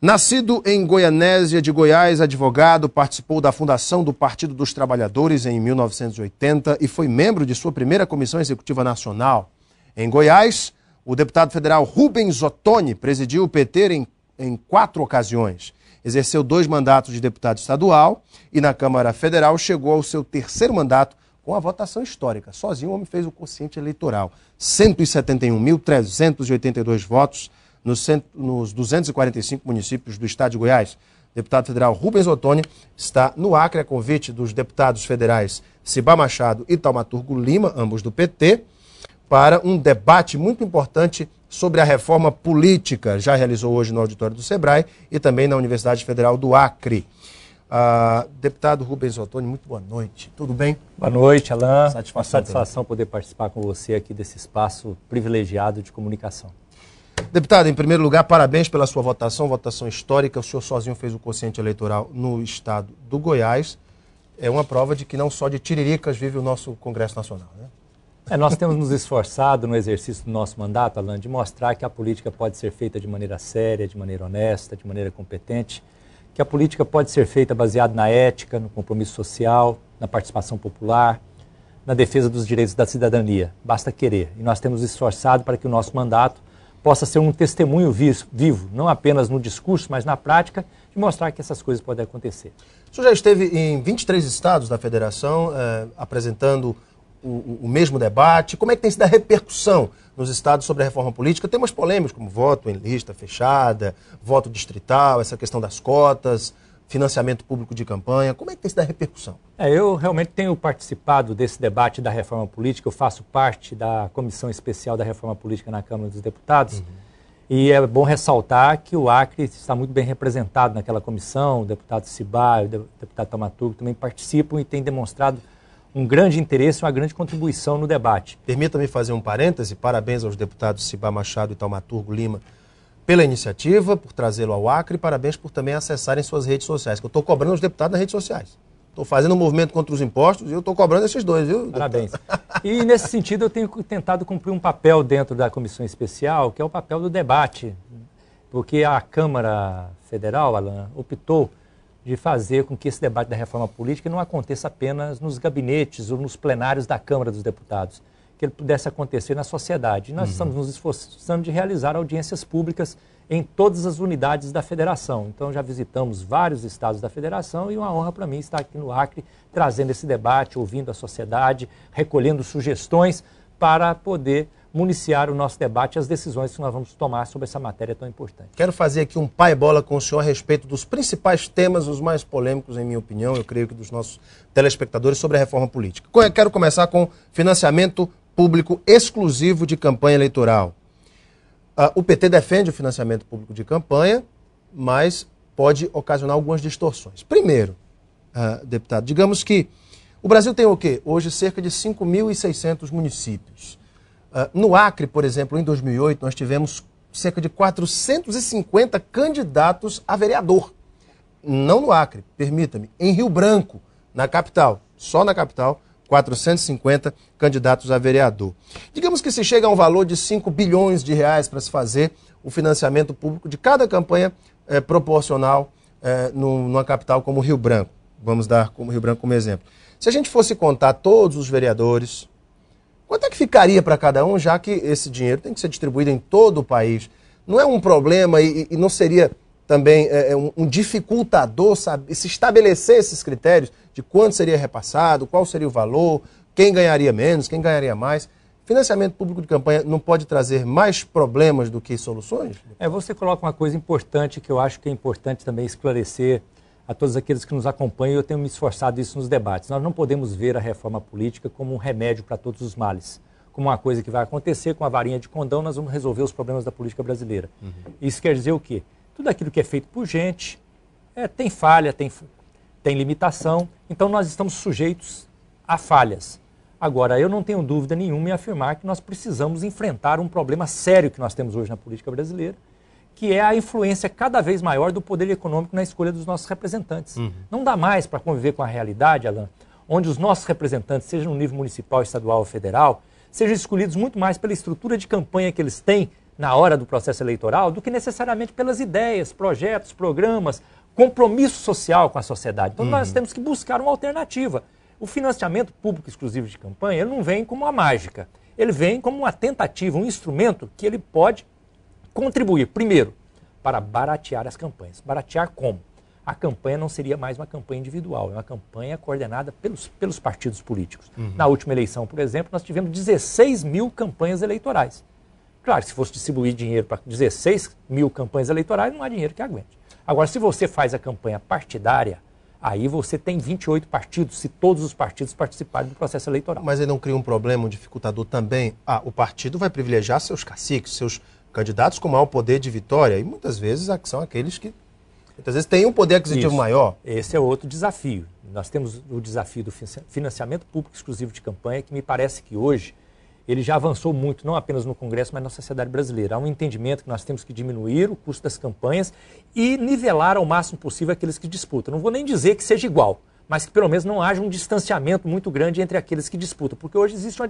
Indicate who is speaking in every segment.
Speaker 1: Nascido em Goianésia de Goiás, advogado, participou da fundação do Partido dos Trabalhadores em 1980 e foi membro de sua primeira Comissão Executiva Nacional. Em Goiás, o deputado federal Rubens Ottoni presidiu o PT em 4 ocasiões. Exerceu 2 mandatos de deputado estadual e na Câmara Federal chegou ao seu 3º mandato com a votação histórica. Sozinho o homem fez o quociente eleitoral. 171.382 votos nos 245 municípios do estado de Goiás. O deputado federal Rubens Ottoni está no Acre a convite dos deputados federais Cibá Machado e Taumaturgo Lima, ambos do PT, para um debate muito importante sobre a reforma política. Já realizou hoje no auditório do Sebrae e também na Universidade Federal do Acre. Deputado Rubens Ottoni, muito boa noite. Tudo bem?
Speaker 2: Boa noite, Alain.
Speaker 1: Satisfação
Speaker 2: poder participar com você aqui desse espaço privilegiado de comunicação.
Speaker 1: Deputado, em primeiro lugar, parabéns pela sua votação histórica. O senhor sozinho fez o quociente eleitoral no estado do Goiás. É uma prova de que não só de tiriricas vive o nosso Congresso Nacional, né?
Speaker 2: Nós temos nos esforçado no exercício do nosso mandato, Alain, de mostrar que a política pode ser feita de maneira séria, de maneira honesta, de maneira competente, que a política pode ser feita baseada na ética, no compromisso social, na participação popular, na defesa dos direitos da cidadania. Basta querer. E nós temos esforçado para que o nosso mandato possa ser um testemunho vivo, não apenas no discurso, mas na prática, de mostrar que essas coisas podem acontecer.
Speaker 1: O senhor já esteve em 23 estados da federação, apresentando o mesmo debate. Como é que tem sido a repercussão nos estados sobre a reforma política? Temas polêmicos como voto em lista fechada, voto distrital, essa questão das cotas, financiamento público de campanha. Como é que tem sido a repercussão?
Speaker 2: Eu realmente tenho participado desse debate da reforma política. Eu faço parte da Comissão Especial da Reforma Política na Câmara dos Deputados. E é bom ressaltar que o Acre está muito bem representado naquela comissão. O deputado Cibá e o deputado Taumaturgo também participam e têm demonstrado um grande interesse, uma grande contribuição no debate.
Speaker 1: Permita-me fazer um parêntese. Parabéns aos deputados Cibá Machado e Taumaturgo Lima pela iniciativa, por trazê-lo ao Acre, e parabéns por também acessarem suas redes sociais, que eu estou cobrando os deputados nas redes sociais. Estou fazendo um movimento contra os impostos e eu estou cobrando esses dois, viu?
Speaker 2: Parabéns. E nesse sentido eu tenho tentado cumprir um papel dentro da Comissão Especial, que é o papel do debate, porque a Câmara Federal, Alain, optou de fazer com que esse debate da reforma política não aconteça apenas nos gabinetes ou nos plenários da Câmara dos Deputados, que ele pudesse acontecer na sociedade. E nós estamos nos esforçando de realizar audiências públicas em todas as unidades da federação. Então já visitamos vários estados da federação e uma honra para mim estar aqui no Acre trazendo esse debate, ouvindo a sociedade, recolhendo sugestões para poder municiar o nosso debate e as decisões que nós vamos tomar sobre essa matéria tão importante.
Speaker 1: Quero fazer aqui um pai-bola com o senhor a respeito dos principais temas, os mais polêmicos, em minha opinião, eu creio que dos nossos telespectadores, sobre a reforma política. Quero começar com financiamento público exclusivo de campanha eleitoral. O PT defende o financiamento público de campanha, mas pode ocasionar algumas distorções. Primeiro, deputado, digamos que o Brasil tem o quê? Hoje cerca de 5.600 municípios. No Acre, por exemplo, em 2008, nós tivemos cerca de 450 candidatos a vereador. Não no Acre, permita-me, em Rio Branco, na capital, só na capital, 450 candidatos a vereador. Digamos que se chega a um valor de 5 bilhões de reais para se fazer o financiamento público de cada campanha proporcional numa capital como Rio Branco. Vamos dar como Rio Branco como exemplo. Se a gente fosse contar todos os vereadores, quanto é que ficaria para cada um, já que esse dinheiro tem que ser distribuído em todo o país? Não é um problema e não seria também um dificultador, sabe, se estabelecer esses critérios de quanto seria repassado, qual seria o valor, quem ganharia menos, quem ganharia mais? Financiamento público de campanha não pode trazer mais problemas do que soluções?
Speaker 2: Você coloca uma coisa importante que eu acho que é importante também esclarecer a todos aqueles que nos acompanham, e eu tenho me esforçado isso nos debates. Nós não podemos ver a reforma política como um remédio para todos os males, como uma coisa que vai acontecer com a varinha de condão, nós vamos resolver os problemas da política brasileira. Isso quer dizer o quê? Tudo aquilo que é feito por gente tem falha, tem limitação, então nós estamos sujeitos a falhas. Agora, eu não tenho dúvida nenhuma em afirmar que nós precisamos enfrentar um problema sério que nós temos hoje na política brasileira, que é a influência cada vez maior do poder econômico na escolha dos nossos representantes. Não dá mais para conviver com a realidade, Alain, onde os nossos representantes, seja no nível municipal, estadual ou federal, sejam escolhidos muito mais pela estrutura de campanha que eles têm na hora do processo eleitoral do que necessariamente pelas ideias, projetos, programas, compromisso social com a sociedade. Então nós temos que buscar uma alternativa. O financiamento público exclusivo de campanha, ele não vem como uma mágica. Ele vem como uma tentativa, um instrumento que ele pode contribuir, primeiro, para baratear as campanhas. Baratear como? A campanha não seria mais uma campanha individual, é uma campanha coordenada pelos partidos políticos. Na última eleição, por exemplo, nós tivemos 16 mil campanhas eleitorais. Claro, se fosse distribuir dinheiro para 16 mil campanhas eleitorais, não há dinheiro que aguente. Agora, se você faz a campanha partidária, aí você tem 28 partidos, se todos os partidos participarem do processo eleitoral.
Speaker 1: Mas ele não cria um problema, um dificultador também? O partido vai privilegiar seus caciques, seus candidatos com maior poder de vitória, e muitas vezes são aqueles que muitas vezes têm um poder aquisitivo maior.
Speaker 2: Esse é outro desafio. Nós temos o desafio do financiamento público exclusivo de campanha, que me parece que hoje ele já avançou muito, não apenas no Congresso, mas na sociedade brasileira. Há um entendimento que nós temos que diminuir o custo das campanhas e nivelar ao máximo possível aqueles que disputam. Não vou nem dizer que seja igual, mas que pelo menos não haja um distanciamento muito grande entre aqueles que disputam, porque hoje existe uma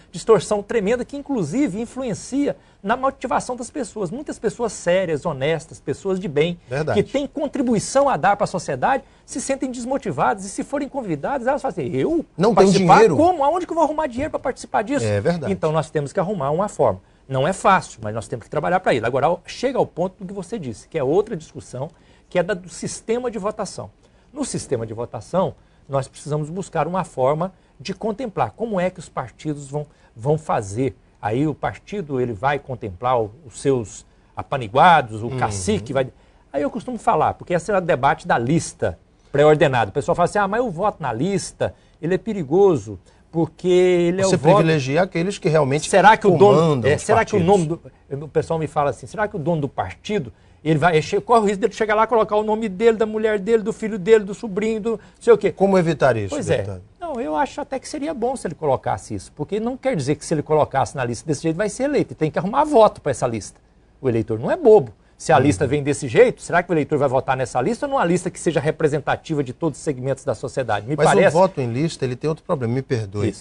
Speaker 2: distorção tremenda que inclusive influencia na motivação das pessoas. Muitas pessoas sérias, honestas, pessoas de bem, que têm contribuição a dar para a sociedade, se sentem desmotivadas e se forem convidadas, elas falam assim, eu
Speaker 1: não tenho dinheiro?
Speaker 2: Como? Aonde que eu vou arrumar dinheiro para participar disso?
Speaker 1: É verdade.
Speaker 2: Então nós temos que arrumar uma forma. Não é fácil, mas nós temos que trabalhar para isso. Agora chega ao ponto do que você disse, que é outra discussão, que é do sistema de votação. No sistema de votação, nós precisamos buscar uma forma de contemplar como é que os partidos vão fazer. Aí o partido ele vai contemplar os seus apaniguados, o cacique vai... Aí eu costumo falar, porque esse é o debate da lista pré-ordenada. O pessoal fala assim, mas eu voto na lista, ele é perigoso, porque ele
Speaker 1: Você
Speaker 2: é o voto...
Speaker 1: privilegia aqueles que realmente
Speaker 2: será que o dono,
Speaker 1: será
Speaker 2: que o nome do... O pessoal me fala assim, será que o dono do partido... Ele corre o risco de chegar lá, colocar o nome dele, da mulher dele, do filho dele, do sobrinho, do não sei o quê.
Speaker 1: Como evitar isso?
Speaker 2: Pois é. Não, eu acho até que seria bom se ele colocasse isso, porque não quer dizer que se ele colocasse na lista desse jeito vai ser eleito. Ele tem que arrumar voto para essa lista. O eleitor não é bobo. Se a lista vem desse jeito, será que o eleitor vai votar nessa lista ou numa lista que seja representativa de todos os segmentos da sociedade?
Speaker 1: Mas o voto em lista, ele tem outro problema, me perdoe.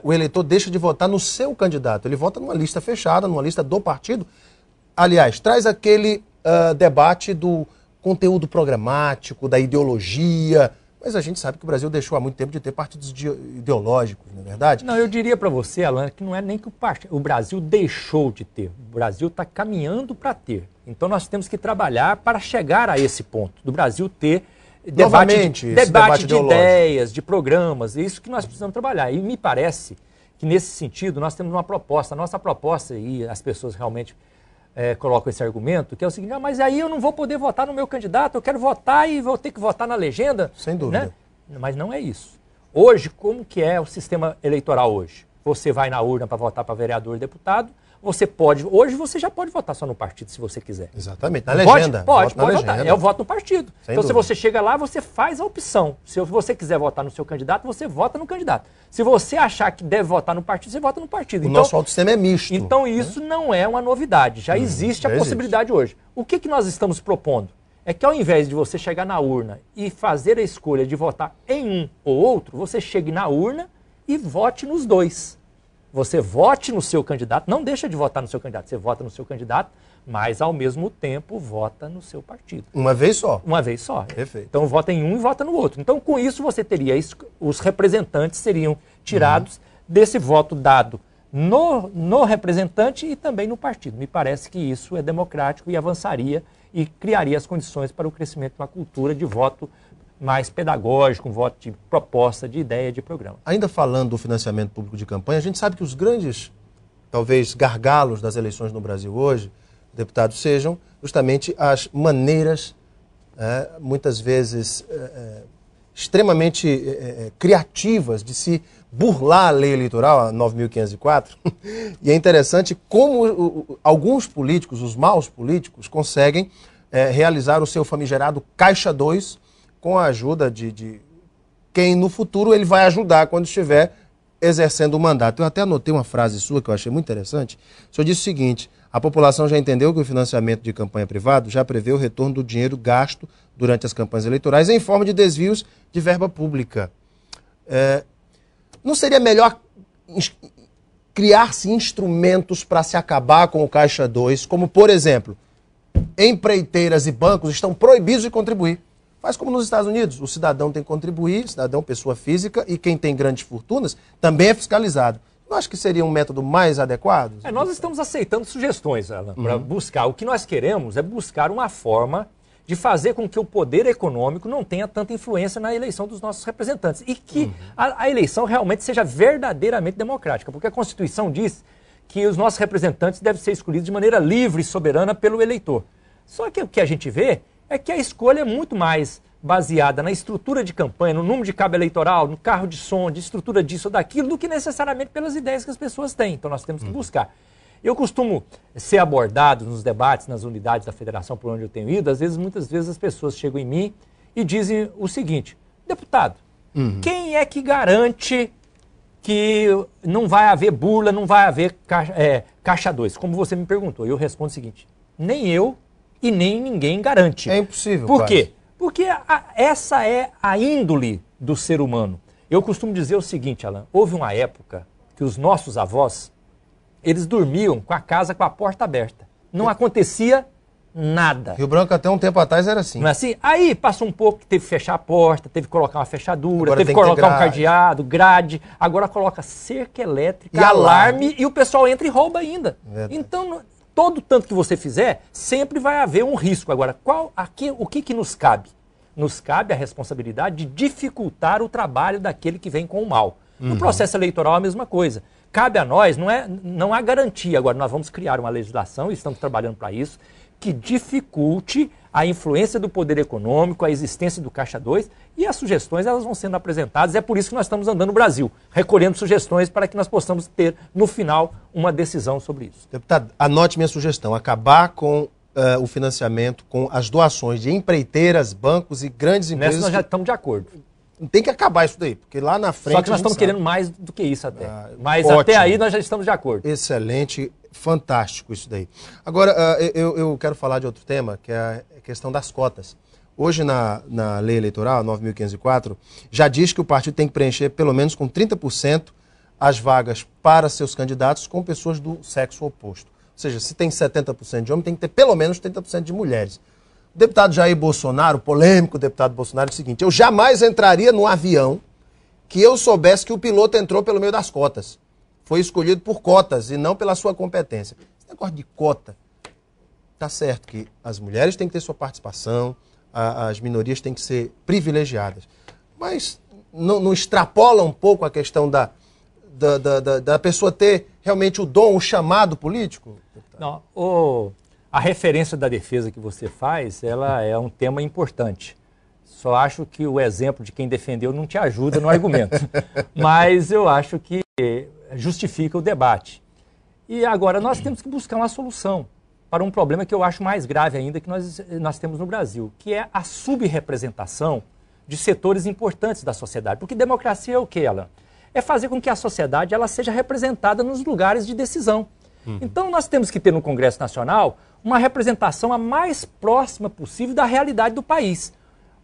Speaker 1: O eleitor deixa de votar no seu candidato, ele vota numa lista fechada, numa lista do partido. Aliás, traz aquele debate do conteúdo programático, da ideologia, mas a gente sabe que o Brasil deixou há muito tempo de ter partidos ideológicos, não é verdade?
Speaker 2: Não, eu diria para você, Alan, que não é nem que o Brasil deixou de ter, o Brasil está caminhando para ter. Então nós temos que trabalhar para chegar a esse ponto, do Brasil ter debate de ideias, de programas, é isso que nós precisamos trabalhar. E me parece que nesse sentido nós temos uma proposta, a nossa proposta, e as pessoas realmente colocam esse argumento, que é o seguinte, mas aí eu não vou poder votar no meu candidato, eu quero votar e vou ter que votar na legenda.
Speaker 1: Sem dúvida.
Speaker 2: Né? Mas não é isso. Hoje, como que é o sistema eleitoral hoje? Você vai na urna para votar para vereador e deputado, hoje você já pode votar só no partido, se você quiser.
Speaker 1: Exatamente, na legenda.
Speaker 2: Pode votar, é o voto no partido.
Speaker 1: Sem
Speaker 2: então,
Speaker 1: dúvida.
Speaker 2: se você chega lá, você faz a opção. Se você quiser votar no seu candidato, você vota no candidato. Se você achar que deve votar no partido, você vota no partido.
Speaker 1: O nosso autossistema é misto.
Speaker 2: Então, isso não é uma novidade, já existe a possibilidade hoje. O que nós estamos propondo? É que ao invés de você chegar na urna e fazer a escolha de votar em um ou outro, você chegue na urna e vote nos dois. Você vote no seu candidato, não deixa de votar no seu candidato, você vota no seu candidato, mas ao mesmo tempo vota no seu partido.
Speaker 1: Uma vez só?
Speaker 2: Uma vez só.
Speaker 1: Perfeito.
Speaker 2: Então vota em um e vota no outro. Então com isso você teria, os representantes seriam tirados desse voto dado no representante e também no partido. Me parece que isso é democrático e avançaria e criaria as condições para o crescimento de uma cultura de voto mais pedagógico, um voto de proposta, de ideia, de programa.
Speaker 1: Ainda falando do financiamento público de campanha, a gente sabe que os grandes, talvez, gargalos das eleições no Brasil hoje, deputados, sejam justamente as maneiras, muitas vezes, extremamente criativas de se burlar a lei eleitoral, a 9.504. E é interessante como alguns políticos, os maus políticos, conseguem realizar o seu famigerado Caixa 2, com a ajuda de quem no futuro ele vai ajudar quando estiver exercendo o mandato. Eu até anotei uma frase sua que eu achei muito interessante. O senhor disse o seguinte: a população já entendeu que o financiamento de campanha privado já prevê o retorno do dinheiro gasto durante as campanhas eleitorais em forma de desvios de verba pública. Não seria melhor criar-se instrumentos para se acabar com o Caixa 2, como, por exemplo, empreiteiras e bancos estão proibidos de contribuir. Faz como nos Estados Unidos, o cidadão tem que contribuir, cidadão, pessoa física, e quem tem grandes fortunas também é fiscalizado. Não acho que seria um método mais adequado?
Speaker 2: Nós estamos aceitando sugestões, Alan, para buscar. O que nós queremos é buscar uma forma de fazer com que o poder econômico não tenha tanta influência na eleição dos nossos representantes e que a eleição realmente seja verdadeiramente democrática, porque a Constituição diz que os nossos representantes devem ser escolhidos de maneira livre e soberana pelo eleitor. Só que o que a gente vê é que a escolha é muito mais baseada na estrutura de campanha, no número de cabo eleitoral, no carro de som, de estrutura disso ou daquilo, do que necessariamente pelas ideias que as pessoas têm. Então nós temos que buscar. Eu costumo ser abordado nos debates, nas unidades da federação por onde eu tenho ido, muitas vezes as pessoas chegam em mim e dizem o seguinte: deputado, quem é que garante que não vai haver burla, não vai haver caixa 2? Como você me perguntou, eu respondo o seguinte: nem eu e nem ninguém garante.
Speaker 1: É impossível.
Speaker 2: Por quê? Porque essa é a índole do ser humano. Eu costumo dizer o seguinte, Alan, houve uma época que os nossos avós, eles dormiam com a casa com a porta aberta. Não acontecia nada.
Speaker 1: Rio Branco até um tempo atrás era assim.
Speaker 2: Não é assim? Aí passou um pouco que teve que fechar a porta, teve que colocar uma fechadura,
Speaker 1: Agora
Speaker 2: teve que colocar um cadeado, grade. Agora coloca cerca elétrica,
Speaker 1: e
Speaker 2: alarme e o pessoal entra e rouba ainda.
Speaker 1: Verdade.
Speaker 2: Então, todo tanto que você fizer, sempre vai haver um risco. Agora, o que nos cabe? Nos cabe a responsabilidade de dificultar o trabalho daquele que vem com o mal. No processo eleitoral, a mesma coisa. Cabe a nós, não há garantia. Agora, nós vamos criar uma legislação, e estamos trabalhando para isso, que dificulte a influência do poder econômico, a existência do Caixa 2, e as sugestões elas vão sendo apresentadas. É por isso que nós estamos andando no Brasil, recolhendo sugestões para que nós possamos ter, no final, uma decisão sobre isso.
Speaker 1: Deputado, anote minha sugestão: acabar com o financiamento, com as doações de empreiteiras, bancos e grandes empresas.
Speaker 2: Nessa nós já estamos de acordo.
Speaker 1: Tem que acabar isso daí, porque lá na frente...
Speaker 2: Só que nós estamos querendo mais do que isso até. Mas
Speaker 1: ótimo.
Speaker 2: Até aí nós já estamos de acordo.
Speaker 1: Excelente, fantástico isso daí. Agora, eu quero falar de outro tema, que é a questão das cotas. Hoje, na lei eleitoral, 9.504, já diz que o partido tem que preencher pelo menos com 30% as vagas para seus candidatos com pessoas do sexo oposto. Ou seja, se tem 70% de homens, tem que ter pelo menos 30% de mulheres. O deputado Jair Bolsonaro, o polêmico deputado Bolsonaro, é o seguinte: eu jamais entraria num avião que eu soubesse que o piloto entrou pelo meio das cotas. Foi escolhido por cotas e não pela sua competência. Esse negócio de cota, tá certo que as mulheres têm que ter sua participação, as minorias têm que ser privilegiadas. Mas não extrapola um pouco a questão da pessoa ter realmente o dom, o chamado político?
Speaker 2: Não, a referência da defesa que você faz, ela é um tema importante. Só acho que o exemplo de quem defendeu não te ajuda no argumento. Mas eu acho que justifica o debate. E agora nós temos que buscar uma solução para um problema que eu acho mais grave ainda que nós temos no Brasil, que é a subrepresentação de setores importantes da sociedade. Porque democracia é o que, Alan? É fazer com que a sociedade ela seja representada nos lugares de decisão. Então nós temos que ter no Congresso Nacional uma representação a mais próxima possível da realidade do país.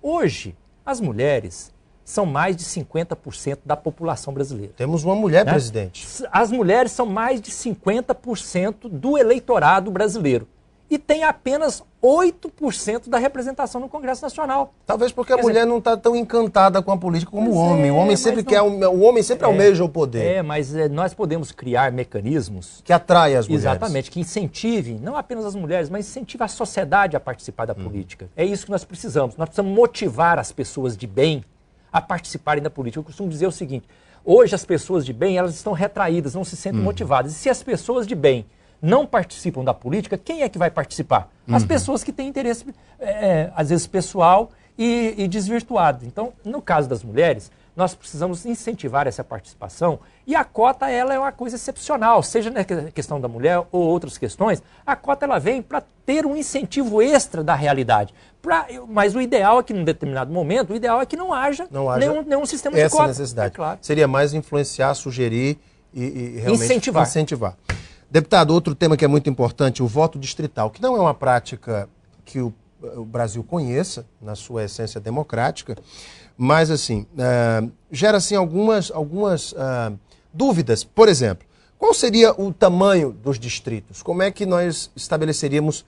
Speaker 2: Hoje, as mulheres são mais de 50% da população brasileira.
Speaker 1: Temos uma mulher, né, presidente.
Speaker 2: As mulheres são mais de 50% do eleitorado brasileiro. E tem apenas 8% da representação no Congresso Nacional.
Speaker 1: Talvez porque a mulher não está tão encantada com a política como o homem. O homem sempre o homem sempre almeja o poder.
Speaker 2: Mas nós podemos criar mecanismos
Speaker 1: que atraem as mulheres.
Speaker 2: Exatamente, que incentivem, não apenas as mulheres, mas incentivem a sociedade a participar da política. É isso que nós precisamos. Nós precisamos motivar as pessoas de bem a participarem da política. Eu costumo dizer o seguinte: hoje as pessoas de bem elas estão retraídas, não se sentem motivadas. E se as pessoas de bem não participam da política, quem é que vai participar? As pessoas que têm interesse, às vezes, pessoal e desvirtuado. Então, no caso das mulheres, nós precisamos incentivar essa participação e a cota ela é uma coisa excepcional, seja na questão da mulher ou outras questões, a cota ela vem para ter um incentivo extra da realidade. Mas o ideal é que, num determinado momento, o ideal é que não haja nenhum sistema de cota.
Speaker 1: Essa necessidade.
Speaker 2: Claro.
Speaker 1: Seria mais influenciar, sugerir e realmente incentivar. Deputado, outro tema que é muito importante, o voto distrital, que não é uma prática que o Brasil conheça, na sua essência democrática, mas, assim, gera, assim, algumas dúvidas. Por exemplo, Qual seria o tamanho dos distritos? Como é que nós estabeleceríamos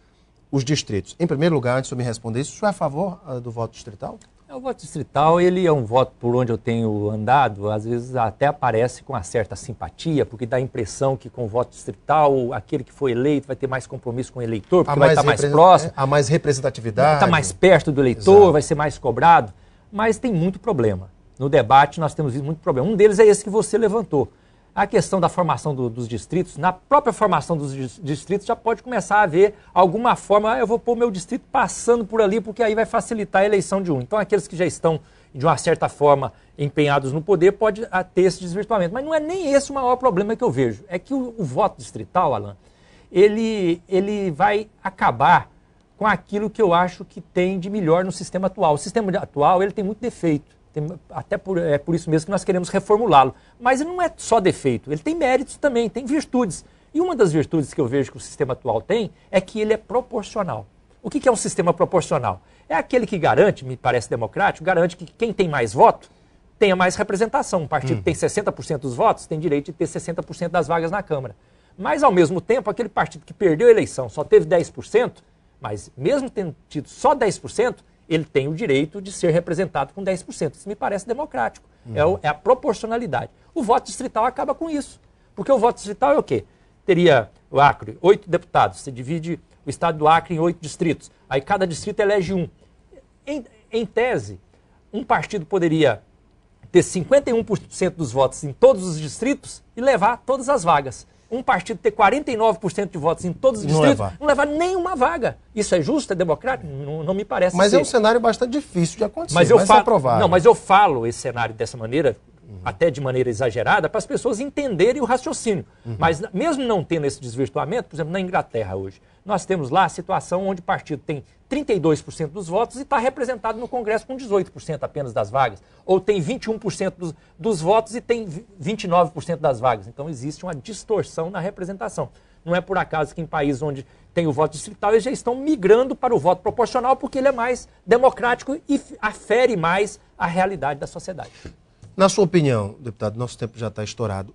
Speaker 1: os distritos? Em primeiro lugar, antes de eu me responder isso, o senhor é a favor do voto distrital?
Speaker 2: O voto distrital, ele é um voto por onde eu tenho andado, às vezes até aparece com uma certa simpatia, porque dá a impressão que com o voto distrital, aquele que foi eleito vai ter mais compromisso com o eleitor, porque vai estar mais próximo.
Speaker 1: Há mais representatividade.
Speaker 2: Vai estar mais perto do eleitor, exato, vai ser mais cobrado. Mas tem muito problema. No debate nós temos visto muito problema. Um deles é esse que você levantou. A questão da formação dos distritos, na própria formação dos distritos já pode começar a haver alguma forma, eu vou pôr meu distrito passando por ali, porque aí vai facilitar a eleição de um. Então aqueles que já estão, de uma certa forma, empenhados no poder, pode ter esse desvirtuamento. Mas não é nem esse o maior problema que eu vejo. É que o voto distrital, Alan, ele vai acabar com aquilo que eu acho que tem de melhor no sistema atual. O sistema atual ele tem muito defeito. É por isso mesmo que nós queremos reformulá-lo. Mas ele não é só defeito, ele tem méritos também, tem virtudes. E uma das virtudes que eu vejo que o sistema atual tem é que ele é proporcional. O que é um sistema proporcional? É aquele que garante, me parece democrático, garante que quem tem mais voto tenha mais representação. Um partido que tem 60% dos votos tem direito de ter 60% das vagas na Câmara. Mas, ao mesmo tempo, aquele partido que perdeu a eleição só teve 10%, mas mesmo tendo tido só 10%, ele tem o direito de ser representado com 10%. Isso me parece democrático. É a proporcionalidade. O voto distrital acaba com isso. Porque o voto distrital é o quê? Teria o Acre, 8 deputados. Você divide o estado do Acre em 8 distritos. Aí cada distrito elege um. Em tese, um partido poderia ter 51% dos votos em todos os distritos e levar todas as vagas. Um partido ter 49% de votos em todos os distritos, não levar nenhuma vaga. Isso é justo, é democrático? Não me parece
Speaker 1: Mas
Speaker 2: ser.
Speaker 1: é um cenário bastante difícil de acontecer,
Speaker 2: mas é
Speaker 1: provável.
Speaker 2: Não, mas eu falo esse cenário dessa maneira, até de maneira exagerada, para as pessoas entenderem o raciocínio. Mas mesmo não tendo esse desvirtuamento, por exemplo, na Inglaterra hoje, nós temos lá a situação onde o partido tem 32% dos votos e está representado no Congresso com 18% apenas das vagas. Ou tem 21% dos votos e tem 29% das vagas. Então existe uma distorção na representação. Não é por acaso que em países onde tem o voto distrital eles já estão migrando para o voto proporcional porque ele é mais democrático e afere mais a realidade da sociedade.
Speaker 1: Na sua opinião, deputado, nosso tempo já está estourado.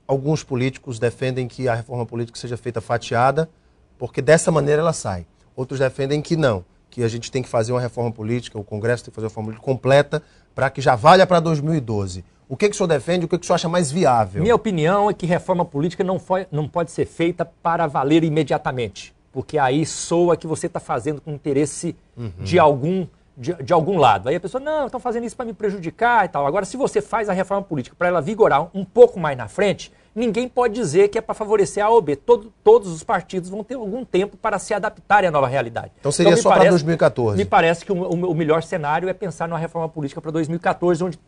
Speaker 1: Alguns políticos defendem que a reforma política seja feita fatiada, porque dessa maneira ela sai. Outros defendem que não, que a gente tem que fazer uma reforma política, o Congresso tem que fazer uma reforma política completa para que já valha para 2012. O que o senhor defende, o que o senhor acha mais viável?
Speaker 2: Minha opinião é que reforma política não pode ser feita para valer imediatamente, porque aí soa que você está fazendo com interesse de algum lado. Aí a pessoa, não, estão fazendo isso para me prejudicar e tal. Agora, se você faz a reforma política para ela vigorar um pouco mais na frente, ninguém pode dizer que é para favorecer A ou B. Todos os partidos vão ter algum tempo para se adaptarem à nova realidade.
Speaker 1: Então seria só para 2014?
Speaker 2: Me parece que o melhor cenário é pensar numa reforma política para 2014, onde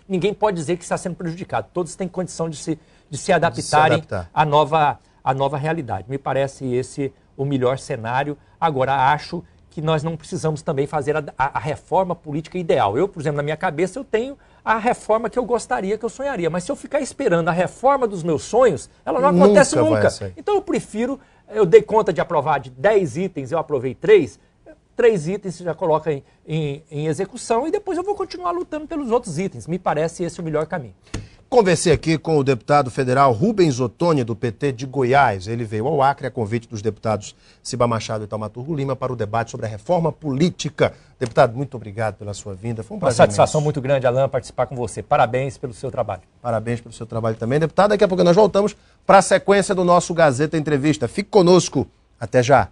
Speaker 2: ninguém pode dizer que está sendo prejudicado. Todos têm condição de se adaptarem à nova realidade. Me parece esse o melhor cenário. Agora, acho que nós não precisamos também fazer a reforma política ideal. Eu, por exemplo, na minha cabeça, eu tenho a reforma que eu gostaria, que eu sonharia. Mas se eu ficar esperando a reforma dos meus sonhos, ela não acontece nunca. Então eu prefiro, eu dei conta de aprovar de 10 itens, eu aprovei 3. 3 itens você já coloca em execução e depois eu vou continuar lutando pelos outros itens. Me parece esse o melhor caminho.
Speaker 1: Conversei aqui com o deputado federal Rubens Ottoni, do PT de Goiás. Ele veio ao Acre a convite dos deputados Ciba Machado e Thaumaturgo Lima para o debate sobre a reforma política. Deputado, muito obrigado pela sua vinda. Foi um prazer.
Speaker 2: Uma satisfação muito grande, Alan, participar com você. Parabéns pelo seu trabalho.
Speaker 1: Parabéns pelo seu trabalho também, deputado. Daqui a pouco nós voltamos para a sequência do nosso Gazeta Entrevista. Fique conosco. Até já.